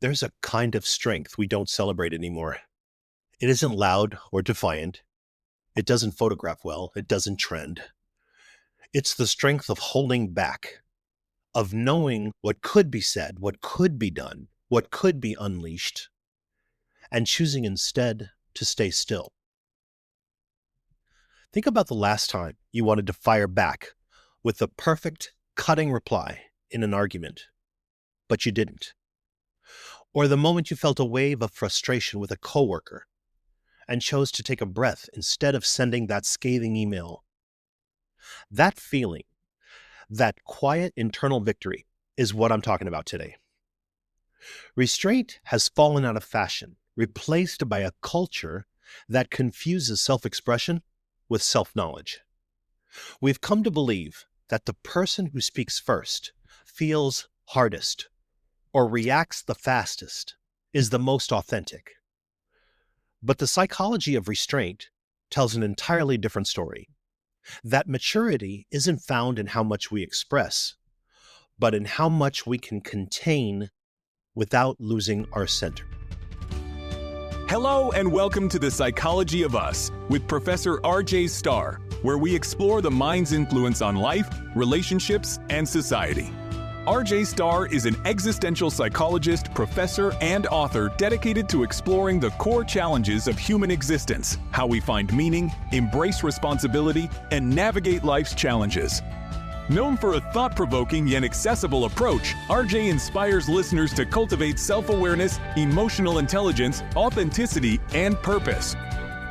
There's a kind of strength we don't celebrate anymore. It isn't loud or defiant. It doesn't photograph well. It doesn't trend. It's the strength of holding back, of knowing what could be said, what could be done, what could be unleashed, and choosing instead to stay still. Think about the last time you wanted to fire back with the perfect, cutting reply in an argument, but you didn't. Or the moment you felt a wave of frustration with a coworker and chose to take a breath instead of sending that scathing email. That feeling, that quiet internal victory, is what I'm talking about today. Restraint has fallen out of fashion, replaced by a culture that confuses self-expression with self-knowledge. We've come to believe that the person who speaks first, feels hardest, or reacts the fastest is the most authentic. But the psychology of restraint tells an entirely different story. That maturity isn't found in how much we express, but in how much we can contain without losing our center. Hello and welcome to the Psychology of Us with Professor RJ Starr, where we explore the mind's influence on life, relationships, and society. RJ Starr is an existential psychologist, professor, and author dedicated to exploring the core challenges of human existence, how we find meaning, embrace responsibility, and navigate life's challenges. Known for a thought-provoking yet accessible approach, RJ inspires listeners to cultivate self-awareness, emotional intelligence, authenticity, and purpose.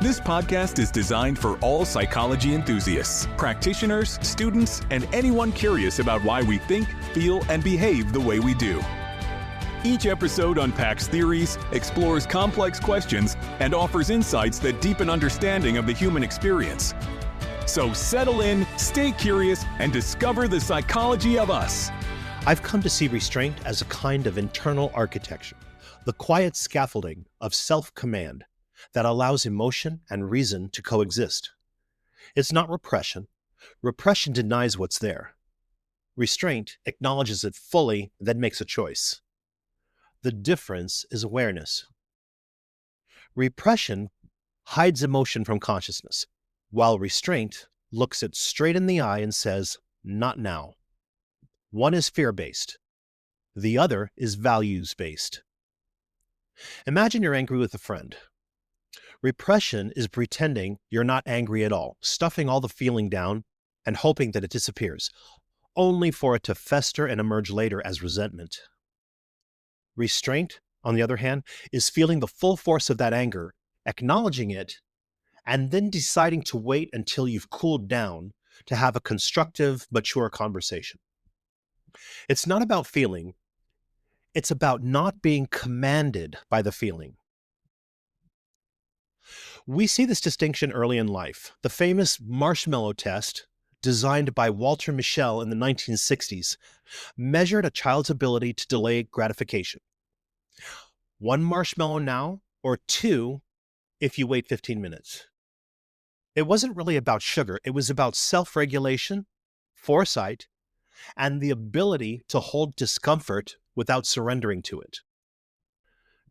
This podcast is designed for all psychology enthusiasts, practitioners, students, and anyone curious about why we think, feel, and behave the way we do. Each episode unpacks theories, explores complex questions, and offers insights that deepen understanding of the human experience. So settle in, stay curious, and discover the psychology of us. I've come to see restraint as a kind of internal architecture, the quiet scaffolding of self-command that allows emotion and reason to coexist. It's not repression. Repression denies what's there. Restraint acknowledges it fully, then makes a choice. The difference is awareness. Repression hides emotion from consciousness, while restraint looks it straight in the eye and says, "Not now." One is fear-based. The other is values-based. Imagine you're angry with a friend. Repression is pretending you're not angry at all, stuffing all the feeling down and hoping that it disappears, only for it to fester and emerge later as resentment. Restraint, on the other hand, is feeling the full force of that anger, acknowledging it, and then deciding to wait until you've cooled down to have a constructive, mature conversation. It's not about feeling, it's about not being commanded by the feeling. We see this distinction early in life. The famous Marshmallow test, designed by Mischel in the 1960s, measured a child's ability to delay gratification. 1 marshmallow now, or 2 if you wait 15 minutes. It wasn't really about sugar. It was about self-regulation, foresight, and the ability to hold discomfort without surrendering to it.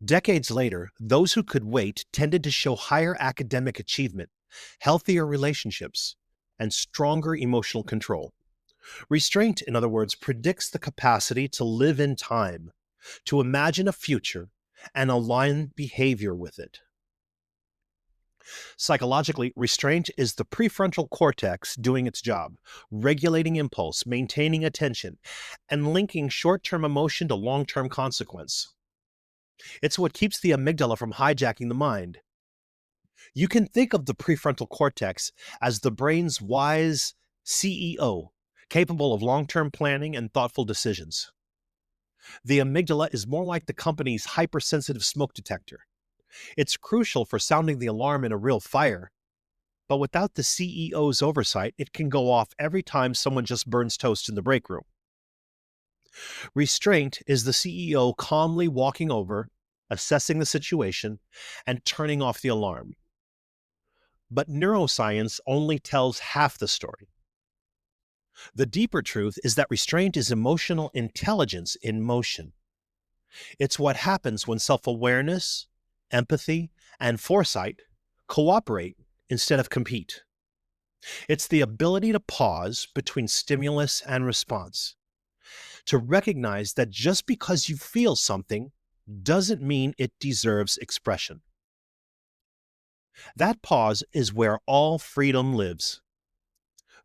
Decades later, those who could wait tended to show higher academic achievement, healthier relationships, and stronger emotional control. Restraint, in other words, predicts the capacity to live in time, to imagine a future, and align behavior with it. Psychologically, restraint is the prefrontal cortex doing its job, regulating impulse, maintaining attention, and linking short-term emotion to long-term consequence. It's what keeps the amygdala from hijacking the mind. You can think of the prefrontal cortex as the brain's wise CEO, capable of long-term planning and thoughtful decisions. The amygdala is more like the company's hypersensitive smoke detector. It's crucial for sounding the alarm in a real fire, but without the CEO's oversight, it can go off every time someone just burns toast in the break room. Restraint is the CEO calmly walking over, assessing the situation, and turning off the alarm. But neuroscience only tells half the story. The deeper truth is that restraint is emotional intelligence in motion. It's what happens when self-awareness, empathy, and foresight cooperate instead of compete. It's the ability to pause between stimulus and response, to recognize that just because you feel something doesn't mean it deserves expression. That pause is where all freedom lives.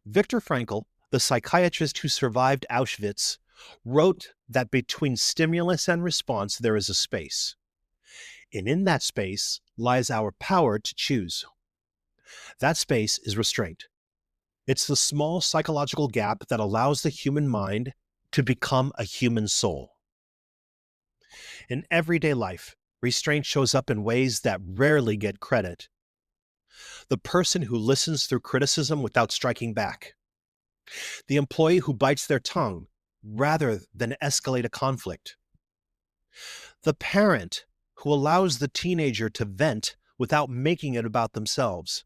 Viktor Frankl, the psychiatrist who survived Auschwitz, wrote that between stimulus and response there is a space. And in that space lies our power to choose. That space is restraint. It's the small psychological gap that allows the human mind to become a human soul. In everyday life, restraint shows up in ways that rarely get credit. The person who listens through criticism without striking back. The employee who bites their tongue rather than escalate a conflict. The parent who allows the teenager to vent without making it about themselves.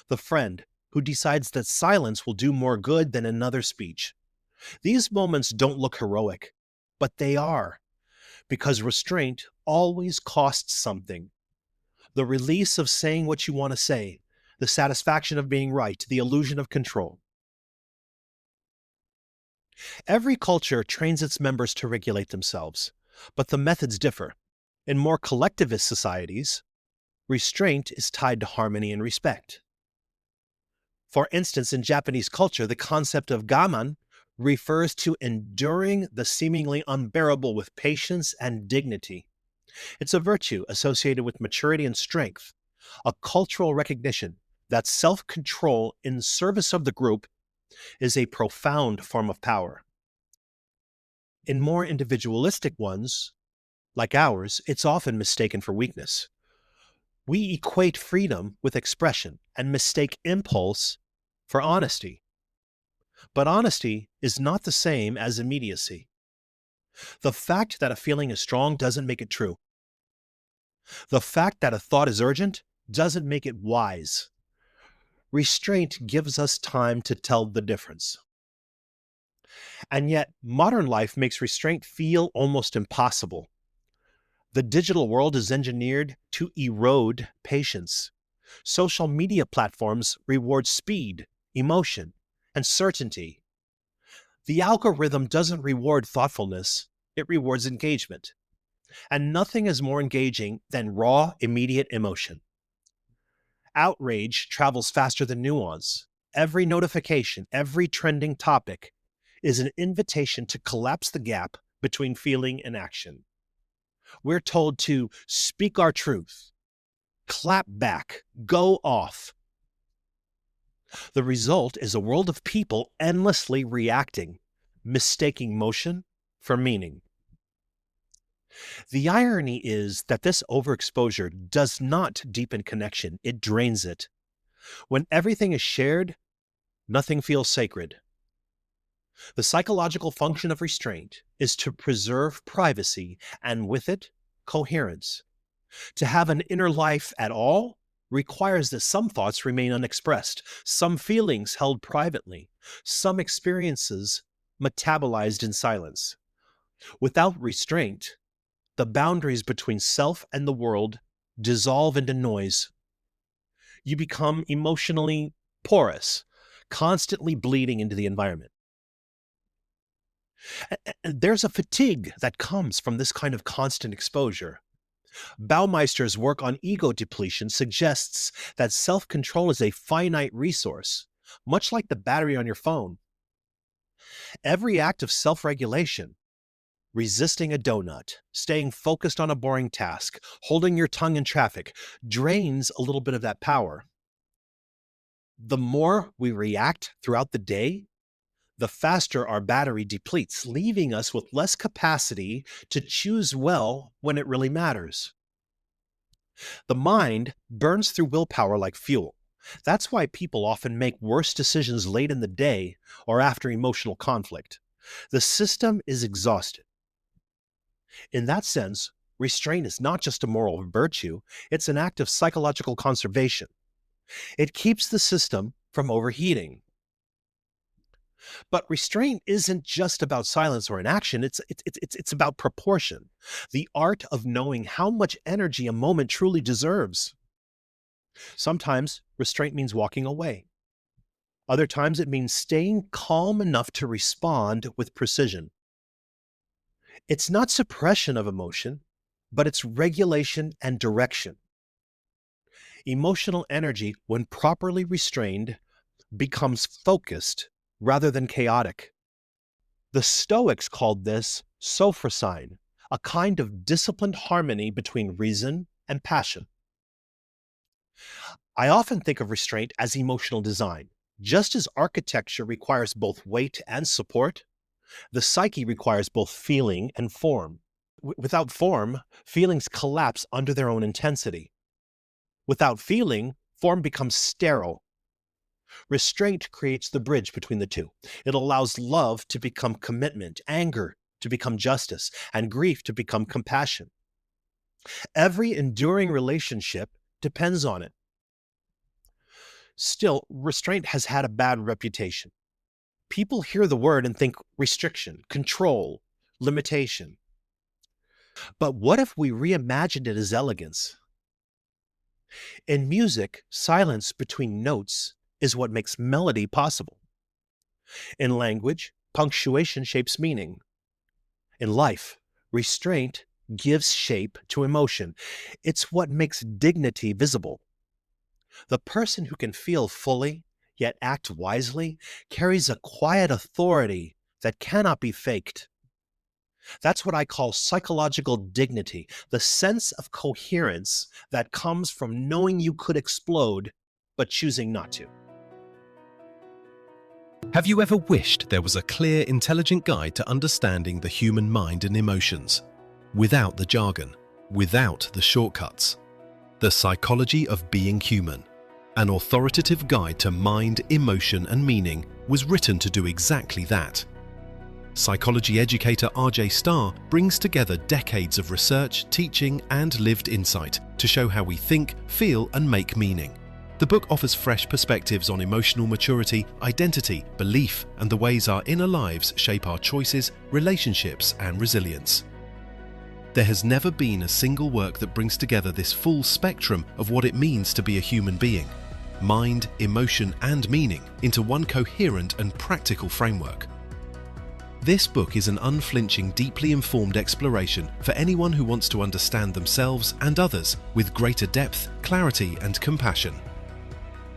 The friend who decides that silence will do more good than another speech. These moments don't look heroic, but they are, because restraint always costs something. The release of saying what you want to say, the satisfaction of being right, the illusion of control. Every culture trains its members to regulate themselves, but the methods differ. In more collectivist societies, restraint is tied to harmony and respect. For instance, in Japanese culture, the concept of gaman refers to enduring the seemingly unbearable with patience and dignity. It's a virtue associated with maturity and strength, a cultural recognition that self-control in service of the group is a profound form of power. In more individualistic ones, like ours, it's often mistaken for weakness. We equate freedom with expression and mistake impulse for honesty. But honesty is not the same as immediacy. The fact that a feeling is strong doesn't make it true. The fact that a thought is urgent doesn't make it wise. Restraint gives us time to tell the difference. And yet, modern life makes restraint feel almost impossible. The digital world is engineered to erode patience. Social media platforms reward speed, emotion, and certainty. The algorithm doesn't reward thoughtfulness, it rewards engagement. And nothing is more engaging than raw, immediate emotion. Outrage travels faster than nuance. Every notification, every trending topic is an invitation to collapse the gap between feeling and action. We're told to speak our truth, clap back, go off. The result is a world of people endlessly reacting, mistaking motion for meaning. The irony is that this overexposure does not deepen connection, it drains it. When everything is shared, nothing feels sacred. The psychological function of restraint is to preserve privacy and with it, coherence. To have an inner life at all requires that some thoughts remain unexpressed, some feelings held privately, some experiences metabolized in silence. Without restraint, the boundaries between self and the world dissolve into noise. You become emotionally porous, constantly bleeding into the environment. There's a fatigue that comes from this kind of constant exposure. Baumeister's work on ego depletion suggests that self-control is a finite resource, much like the battery on your phone. Every act of self-regulation, resisting a donut, staying focused on a boring task, holding your tongue in traffic, drains a little bit of that power. The more we react throughout the day, the faster our battery depletes, leaving us with less capacity to choose well when it really matters. The mind burns through willpower like fuel. That's why people often make worse decisions late in the day or after emotional conflict. The system is exhausted. In that sense, restraint is not just a moral virtue, it's an act of psychological conservation. It keeps the system from overheating. But restraint isn't just about silence or inaction, it's about proportion, the art of knowing how much energy a moment truly deserves. Sometimes restraint means walking away. Other times it means staying calm enough to respond with precision. It's not suppression of emotion, but it's regulation and direction. Emotional energy, when properly restrained, becomes focused rather than chaotic. The Stoics called this sophrosyne, a kind of disciplined harmony between reason and passion. I often think of restraint as emotional design. Just as architecture requires both weight and support, the psyche requires both feeling and form. Without form, feelings collapse under their own intensity. Without feeling, form becomes sterile. Restraint creates the bridge between the two. It allows love to become commitment, anger to become justice, and grief to become compassion. Every enduring relationship depends on it. Still, restraint has had a bad reputation. People hear the word and think restriction, control, limitation. But what if we reimagined it as elegance? In music, silence between notes is what makes melody possible. In language, punctuation shapes meaning. In life, restraint gives shape to emotion. It's what makes dignity visible. The person who can feel fully, yet act wisely, carries a quiet authority that cannot be faked. That's what I call psychological dignity, the sense of coherence that comes from knowing you could explode, but choosing not to. Have you ever wished there was a clear, intelligent guide to understanding the human mind and emotions? Without the jargon, without the shortcuts. The Psychology of Being Human, an authoritative guide to mind, emotion, and meaning, was written to do exactly that. Psychology educator RJ Starr brings together decades of research, teaching, and lived insight to show how we think, feel, and make meaning. The book offers fresh perspectives on emotional maturity, identity, belief, and the ways our inner lives shape our choices, relationships, and resilience. There has never been a single work that brings together this full spectrum of what it means to be a human being, mind, emotion, and meaning, into one coherent and practical framework. This book is an unflinching, deeply informed exploration for anyone who wants to understand themselves and others with greater depth, clarity, and compassion.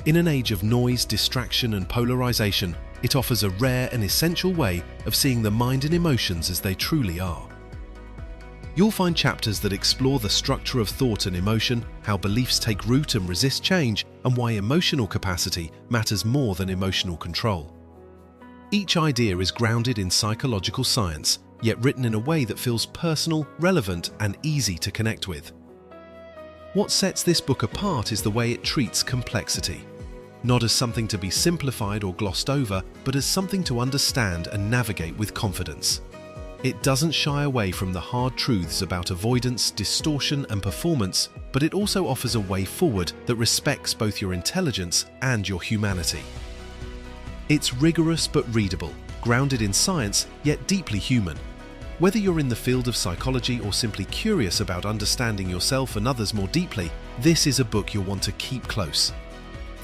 In an age of noise, distraction, and polarization, it offers a rare and essential way of seeing the mind and emotions as they truly are. You'll find chapters that explore the structure of thought and emotion, how beliefs take root and resist change, and why emotional capacity matters more than emotional control. Each idea is grounded in psychological science, yet written in a way that feels personal, relevant, and easy to connect with. What sets this book apart is the way it treats complexity. Not as something to be simplified or glossed over, but as something to understand and navigate with confidence. It doesn't shy away from the hard truths about avoidance, distortion, and performance, but it also offers a way forward that respects both your intelligence and your humanity. It's rigorous but readable, grounded in science, yet deeply human. Whether you're in the field of psychology or simply curious about understanding yourself and others more deeply, this is a book you'll want to keep close.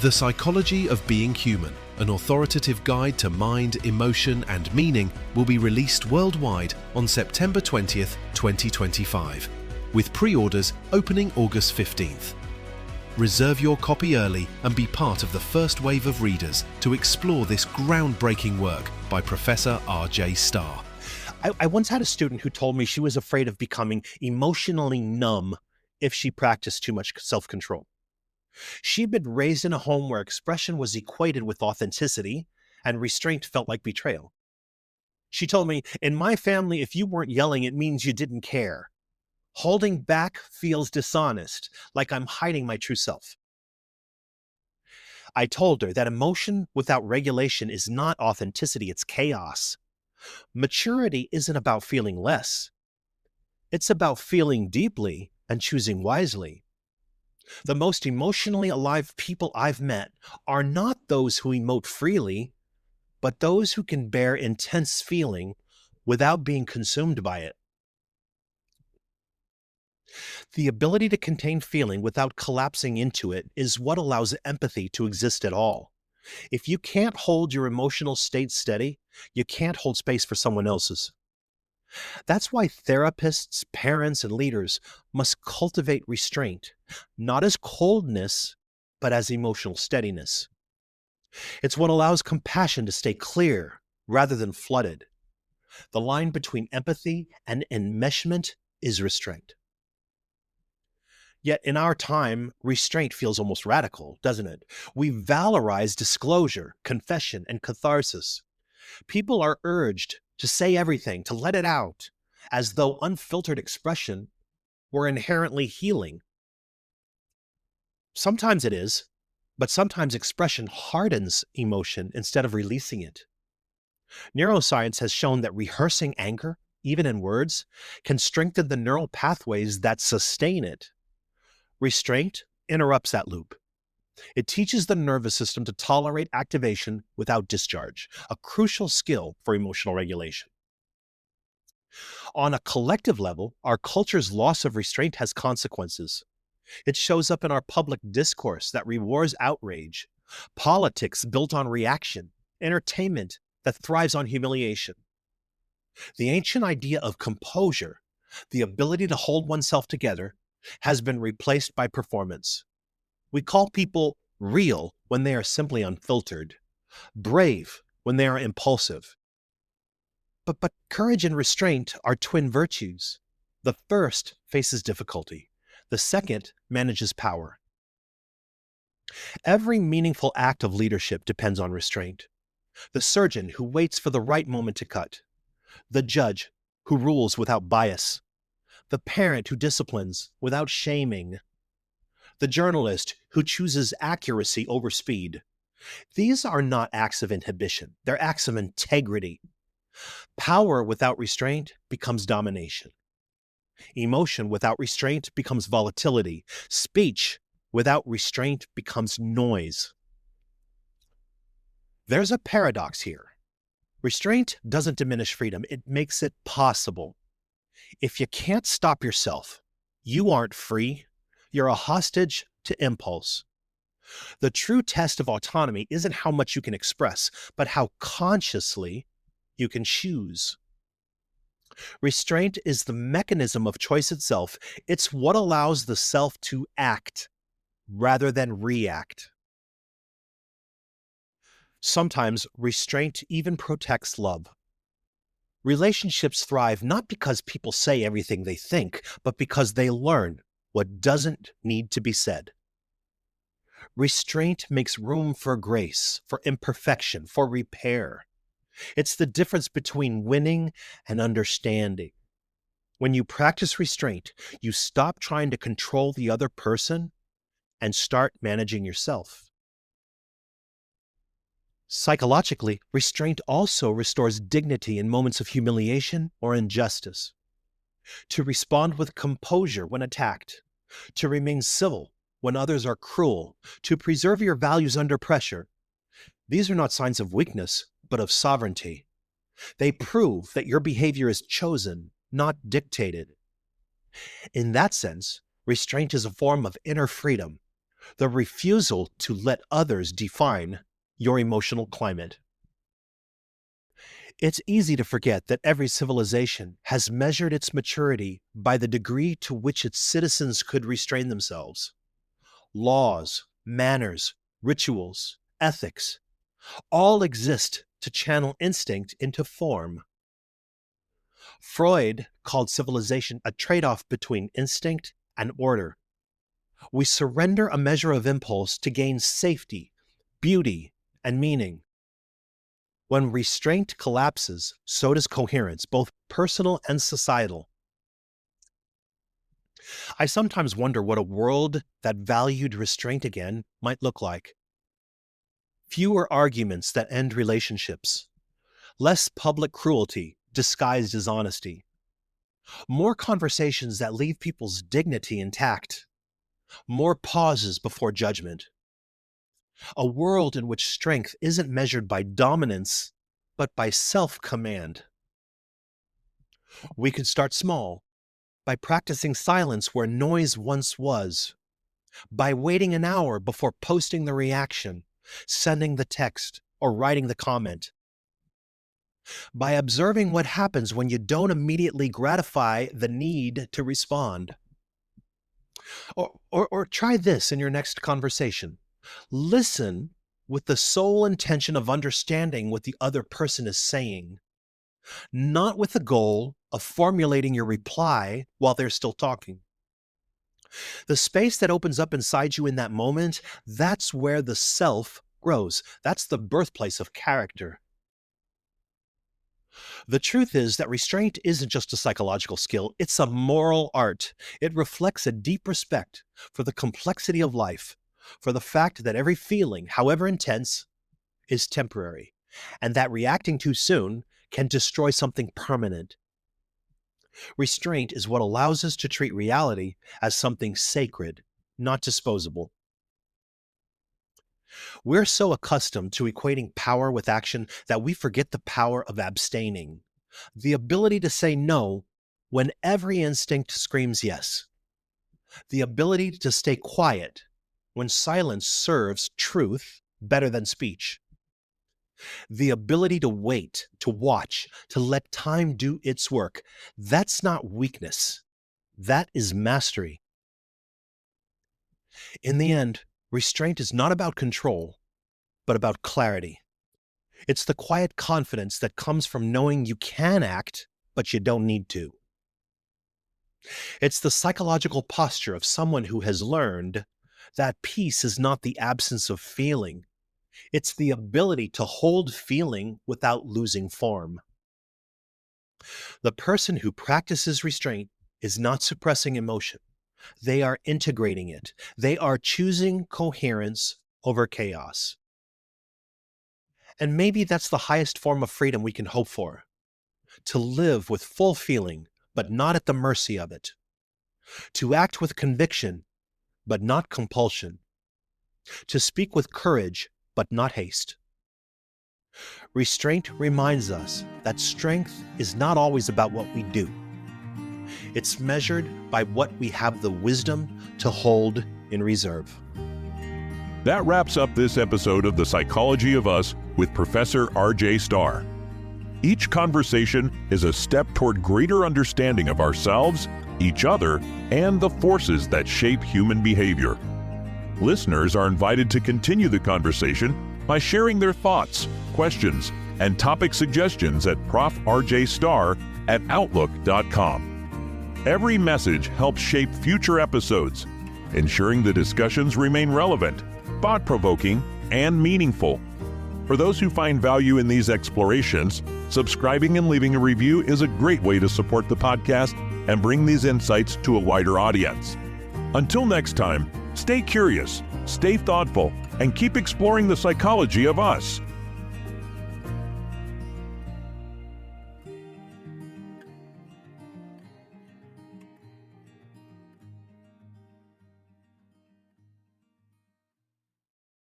The Psychology of Being Human, an authoritative guide to mind, emotion, and meaning, will be released worldwide on September 20th, 2025, with pre-orders opening August 15th. Reserve your copy early and be part of the first wave of readers to explore this groundbreaking work by Professor RJ Starr. I once had a student who told me she was afraid of becoming emotionally numb if she practiced too much self-control. She'd been raised in a home where expression was equated with authenticity, and restraint felt like betrayal. She told me, "In my family, if you weren't yelling, it means you didn't care. Holding back feels dishonest, like I'm hiding my true self." I told her that emotion without regulation is not authenticity, it's chaos. Maturity isn't about feeling less. It's about feeling deeply and choosing wisely. The most emotionally alive people I've met are not those who emote freely, but those who can bear intense feeling without being consumed by it. The ability to contain feeling without collapsing into it is what allows empathy to exist at all. If you can't hold your emotional state steady, you can't hold space for someone else's. That's why therapists, parents, and leaders must cultivate restraint, not as coldness, but as emotional steadiness. It's what allows compassion to stay clear rather than flooded. The line between empathy and enmeshment is restraint. Yet in our time, restraint feels almost radical, doesn't it? We valorize disclosure, confession, and catharsis. People are urged to say everything, to let it out, as though unfiltered expression were inherently healing. Sometimes it is, but sometimes expression hardens emotion instead of releasing it. Neuroscience has shown that rehearsing anger, even in words, can strengthen the neural pathways that sustain it. Restraint interrupts that loop. It teaches the nervous system to tolerate activation without discharge, a crucial skill for emotional regulation. On a collective level, our culture's loss of restraint has consequences. It shows up in our public discourse that rewards outrage, politics built on reaction, entertainment that thrives on humiliation. The ancient idea of composure, the ability to hold oneself together, has been replaced by performance. We call people real when they are simply unfiltered, brave when they are impulsive. But courage and restraint are twin virtues. The first faces difficulty. The second manages power. Every meaningful act of leadership depends on restraint. The surgeon who waits for the right moment to cut. The judge who rules without bias. The parent who disciplines without shaming. The journalist who chooses accuracy over speed. These are not acts of inhibition. They're acts of integrity. Power without restraint becomes domination. Emotion without restraint becomes volatility. Speech without restraint becomes noise. There's a paradox here. Restraint doesn't diminish freedom, it makes it possible. If you can't stop yourself, you aren't free. You're a hostage to impulse. The true test of autonomy isn't how much you can express, but how consciously you can choose. Restraint is the mechanism of choice itself. It's what allows the self to act rather than react. Sometimes restraint even protects love. Relationships thrive not because people say everything they think, but because they learn what doesn't need to be said. Restraint makes room for grace, for imperfection, for repair. It's the difference between winning and understanding. When you practice restraint, you stop trying to control the other person and start managing yourself. Psychologically, restraint also restores dignity in moments of humiliation or injustice. To respond with composure when attacked, to remain civil when others are cruel, to preserve your values under pressure. These are not signs of weakness, but of sovereignty. They prove that your behavior is chosen, not dictated. In that sense, restraint is a form of inner freedom, the refusal to let others define your emotional climate. It's easy to forget that every civilization has measured its maturity by the degree to which its citizens could restrain themselves. Laws, manners, rituals, ethics, all exist to channel instinct into form. Freud called civilization a trade-off between instinct and order. We surrender a measure of impulse to gain safety, beauty, and meaning. When restraint collapses, so does coherence, both personal and societal. I sometimes wonder what a world that valued restraint again might look like. Fewer arguments that end relationships. Less public cruelty disguised as honesty. More conversations that leave people's dignity intact. More pauses before judgment. A world in which strength isn't measured by dominance, but by self-command. We could start small, by practicing silence where noise once was, by waiting an hour before posting the reaction, sending the text, or writing the comment, by observing what happens when you don't immediately gratify the need to respond. Or try this in your next conversation. Listen with the sole intention of understanding what the other person is saying, not with the goal of formulating your reply while they're still talking. The space that opens up inside you in that moment, that's where the self grows. That's the birthplace of character. The truth is that restraint isn't just a psychological skill, it's a moral art. It reflects a deep respect for the complexity of life, for the fact that every feeling, however intense, is temporary, and that reacting too soon can destroy something permanent. Restraint is what allows us to treat reality as something sacred, not disposable. We're so accustomed to equating power with action that we forget the power of abstaining, the ability to say no when every instinct screams yes, the ability to stay quiet when silence serves truth better than speech, the ability to wait, to watch, to let time do its work. That's not weakness. That is mastery. In the end, restraint is not about control, but about clarity. It's the quiet confidence that comes from knowing you can act, but you don't need to. It's the psychological posture of someone who has learned that peace is not the absence of feeling. It's the ability to hold feeling without losing form. The person who practices restraint is not suppressing emotion. They are integrating it. They are choosing coherence over chaos. And maybe that's the highest form of freedom we can hope for. To live with full feeling, but not at the mercy of it. To act with conviction, but not compulsion. To speak with courage, but not haste. Restraint reminds us that strength is not always about what we do. It's measured by what we have the wisdom to hold in reserve. That wraps up this episode of The Psychology of Us with Professor RJ Starr. Each conversation is a step toward greater understanding of ourselves, each other, and the forces that shape human behavior. Listeners are invited to continue the conversation by sharing their thoughts, questions, and topic suggestions at profrjstarr@outlook.com. Every message helps shape future episodes, ensuring the discussions remain relevant, thought-provoking, and meaningful. For those who find value in these explorations, subscribing and leaving a review is a great way to support the podcast and bring these insights to a wider audience. Until next time, stay curious, stay thoughtful, and keep exploring the psychology of us.